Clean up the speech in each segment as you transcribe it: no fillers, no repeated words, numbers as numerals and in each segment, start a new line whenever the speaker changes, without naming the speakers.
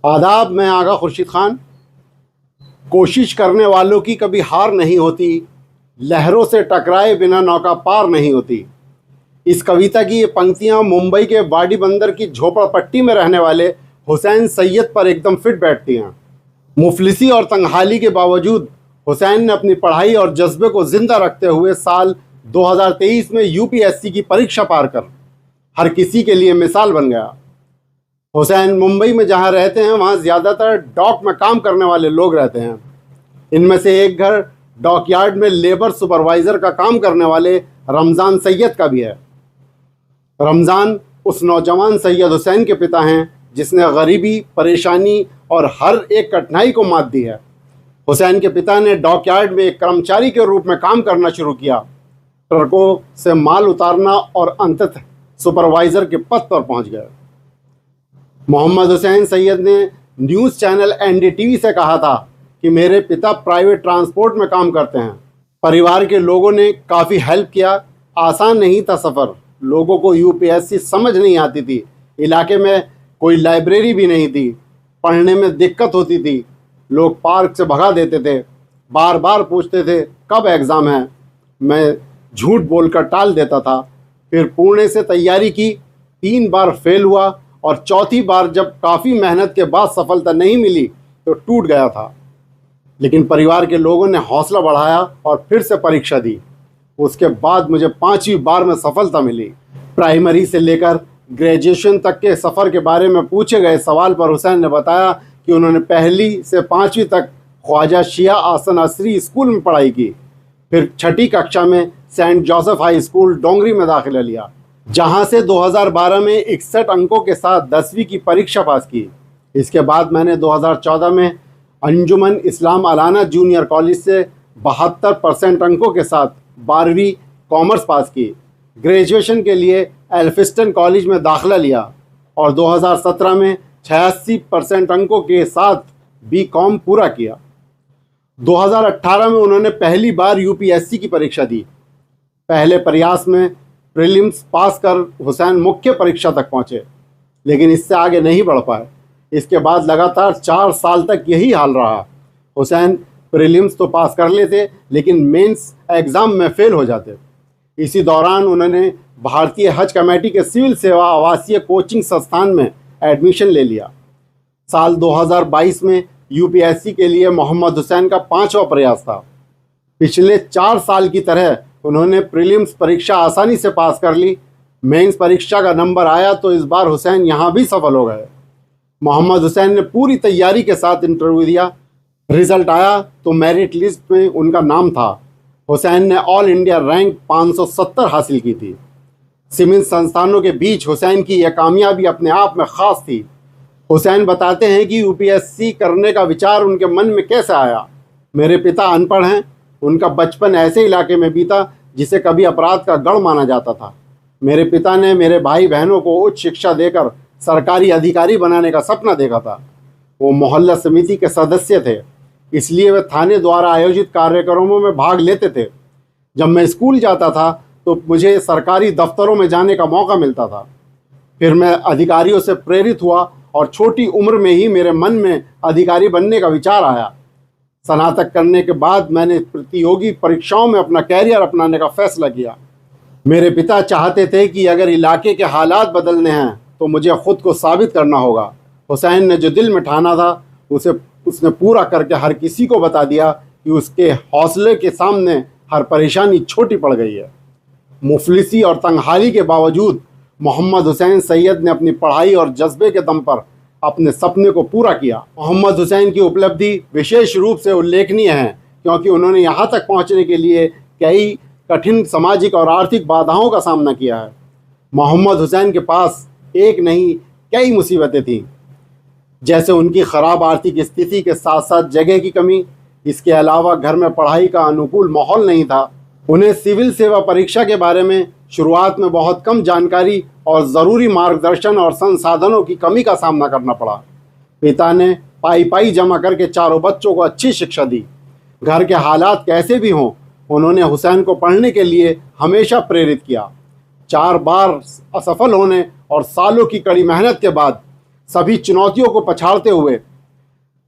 आदाब, मैं आगा खुर्शीद खान। कोशिश करने वालों की कभी हार नहीं होती, लहरों से टकराए बिना नौका पार नहीं होती। इस कविता की ये पंक्तियाँ मुंबई के वाडी बंदर की झोपड़पट्टी में रहने वाले हुसैन सैयद पर एकदम फिट बैठती हैं। मुफलिसी और तंगहाली के बावजूद हुसैन ने अपनी पढ़ाई और जज्बे को जिंदा रखते हुए साल 2023 में यूपीएससी की परीक्षा पार कर हर किसी के लिए मिसाल बन गया। हुसैन मुंबई में जहाँ रहते हैं वहाँ ज़्यादातर डॉक में काम करने वाले लोग रहते हैं। इनमें से एक घर डॉकयार्ड में लेबर सुपरवाइज़र का काम करने वाले रमज़ान सैयद का भी है। रमज़ान उस नौजवान सैयद हुसैन के पिता हैं जिसने गरीबी, परेशानी और हर एक कठिनाई को मात दी है। हुसैन के पिता ने डॉकयार्ड में एक कर्मचारी के रूप में काम करना शुरू किया, ट्रकों से माल उतारना और अंततः सुपरवाइज़र के पद पर पहुँच गए। मोहम्मद हुसैन सैयद ने न्यूज़ चैनल एनडीटीवी से कहा था कि मेरे पिता प्राइवेट ट्रांसपोर्ट में काम करते हैं। परिवार के लोगों ने काफ़ी हेल्प किया। आसान नहीं था सफ़र, लोगों को यूपीएससी समझ नहीं आती थी, इलाके में कोई लाइब्रेरी भी नहीं थी, पढ़ने में दिक्कत होती थी, लोग पार्क से भगा देते थे, बार बार पूछते थे कब एग्ज़ाम है। मैं झूठ बोलकर टाल देता था। फिर पुणे से तैयारी की, 3 बार फेल हुआ और चौथी बार जब काफ़ी मेहनत के बाद सफलता नहीं मिली तो टूट गया था। लेकिन परिवार के लोगों ने हौसला बढ़ाया और फिर से परीक्षा दी। उसके बाद मुझे 5वीं बार में सफलता मिली। प्राइमरी से लेकर ग्रेजुएशन तक के सफ़र के बारे में पूछे गए सवाल पर हुसैन ने बताया कि उन्होंने 1ली से 5वीं तक ख्वाजा शिया आसन असरी स्कूल में पढ़ाई की, फिर 6ठी कक्षा में सेंट जोसेफ हाई स्कूल डोंगरी में दाखिला लिया, जहां से 2012 में 61 अंकों के साथ 10वीं की परीक्षा पास की। इसके बाद मैंने 2014 में अंजुमन इस्लाम अलाना जूनियर कॉलेज से 72% अंकों के साथ 12वीं कॉमर्स पास की। ग्रेजुएशन के लिए एल्फिस्टन कॉलेज में दाखिला लिया और 2017 में 86% अंकों के साथ बीकॉम पूरा किया। 2018 में उन्होंने पहली बार यूपीएससी की परीक्षा दी। पहले प्रयास में प्रीलिम्स पास कर हुसैन मुख्य परीक्षा तक पहुँचे, लेकिन इससे आगे नहीं बढ़ पाए। इसके बाद लगातार 4 साल तक यही हाल रहा। हुसैन प्रीलिम्स तो पास कर लेते, लेकिन मेंस एग्ज़ाम में फेल हो जाते। इसी दौरान उन्होंने भारतीय हज कमेटी के सिविल सेवा आवासीय कोचिंग संस्थान में एडमिशन ले लिया। साल 2022 में यूपीएससी के लिए मोहम्मद हुसैन का 5वां प्रयास था। पिछले 4 साल की तरह उन्होंने प्रीलिम्स परीक्षा आसानी से पास कर ली। मेंस परीक्षा का नंबर आया तो इस बार हुसैन यहाँ भी सफल हो गए। मोहम्मद हुसैन ने पूरी तैयारी के साथ इंटरव्यू दिया। रिजल्ट आया तो मेरिट लिस्ट में उनका नाम था। हुसैन ने ऑल इंडिया रैंक 570 हासिल की थी। सीमित संस्थानों के बीच हुसैन की यह कामयाबी अपने आप में ख़ास थी। हुसैन बताते हैं कि यूपीएससी करने का विचार उनके मन में कैसे आया। मेरे पिता अनपढ़ हैं, उनका बचपन ऐसे इलाके में बीता जिसे कभी अपराध का गढ़ माना जाता था। मेरे पिता ने मेरे भाई बहनों को उच्च शिक्षा देकर सरकारी अधिकारी बनाने का सपना देखा था। वो मोहल्ला समिति के सदस्य थे, इसलिए वे थाने द्वारा आयोजित कार्यक्रमों में भाग लेते थे। जब मैं स्कूल जाता था तो मुझे सरकारी दफ्तरों में जाने का मौका मिलता था। फिर मैं अधिकारियों से प्रेरित हुआ और छोटी उम्र में ही मेरे मन में अधिकारी बनने का विचार आया। स्नातक करने के बाद मैंने प्रतियोगी परीक्षाओं में अपना कैरियर अपनाने का फैसला किया। मेरे पिता चाहते थे कि अगर इलाके के हालात बदलने हैं तो मुझे खुद को साबित करना होगा। हुसैन ने जो दिल में ठाना था उसने पूरा करके हर किसी को बता दिया कि उसके हौसले के सामने हर परेशानी छोटी पड़ गई है। मुफलिसी और तंगहाली के बावजूद मोहम्मद हुसैन सैयद ने अपनी पढ़ाई और जज्बे के दम पर अपने सपने को पूरा किया। मोहम्मद हुसैन की उपलब्धि विशेष रूप से उल्लेखनीय है क्योंकि उन्होंने यहाँ तक पहुँचने के लिए कई कठिन सामाजिक और आर्थिक बाधाओं का सामना किया है। मोहम्मद हुसैन के पास एक नहीं कई मुसीबतें थीं, जैसे उनकी ख़राब आर्थिक स्थिति के साथ साथ जगह की कमी। इसके अलावा घर में पढ़ाई का अनुकूल माहौल नहीं था। उन्हें सिविल सेवा परीक्षा के बारे में शुरुआत में बहुत कम जानकारी और ज़रूरी मार्गदर्शन और संसाधनों की कमी का सामना करना पड़ा। पिता ने पाई जमा करके चारों बच्चों को अच्छी शिक्षा दी। घर के हालात कैसे भी हों, उन्होंने हुसैन को पढ़ने के लिए हमेशा प्रेरित किया। 4 बार असफल होने और सालों की कड़ी मेहनत के बाद सभी चुनौतियों को पछाड़ते हुए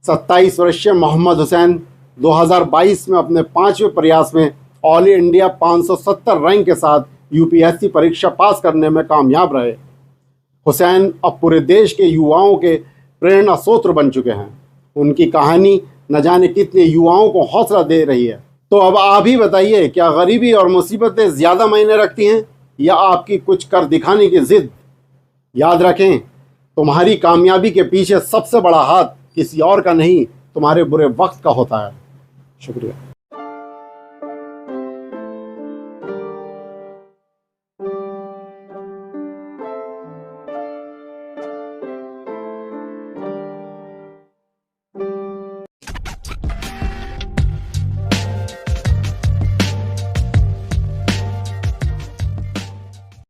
27 वर्षीय मोहम्मद हुसैन 2022 में अपने 5वें प्रयास में ऑल इंडिया 570 रैंक के साथ यूपीएससी परीक्षा पास करने में कामयाब रहे। हुसैन अब पूरे देश के युवाओं के प्रेरणा स्रोत बन चुके हैं। उनकी कहानी न जाने कितने युवाओं को हौसला दे रही है। तो अब आप ही बताइए, क्या गरीबी और मुसीबतें ज़्यादा मायने रखती हैं या आपकी कुछ कर दिखाने की जिद? याद रखें, तुम्हारी कामयाबी के पीछे सबसे बड़ा हाथ किसी और का नहीं, तुम्हारे बुरे वक्त का होता है। शुक्रिया।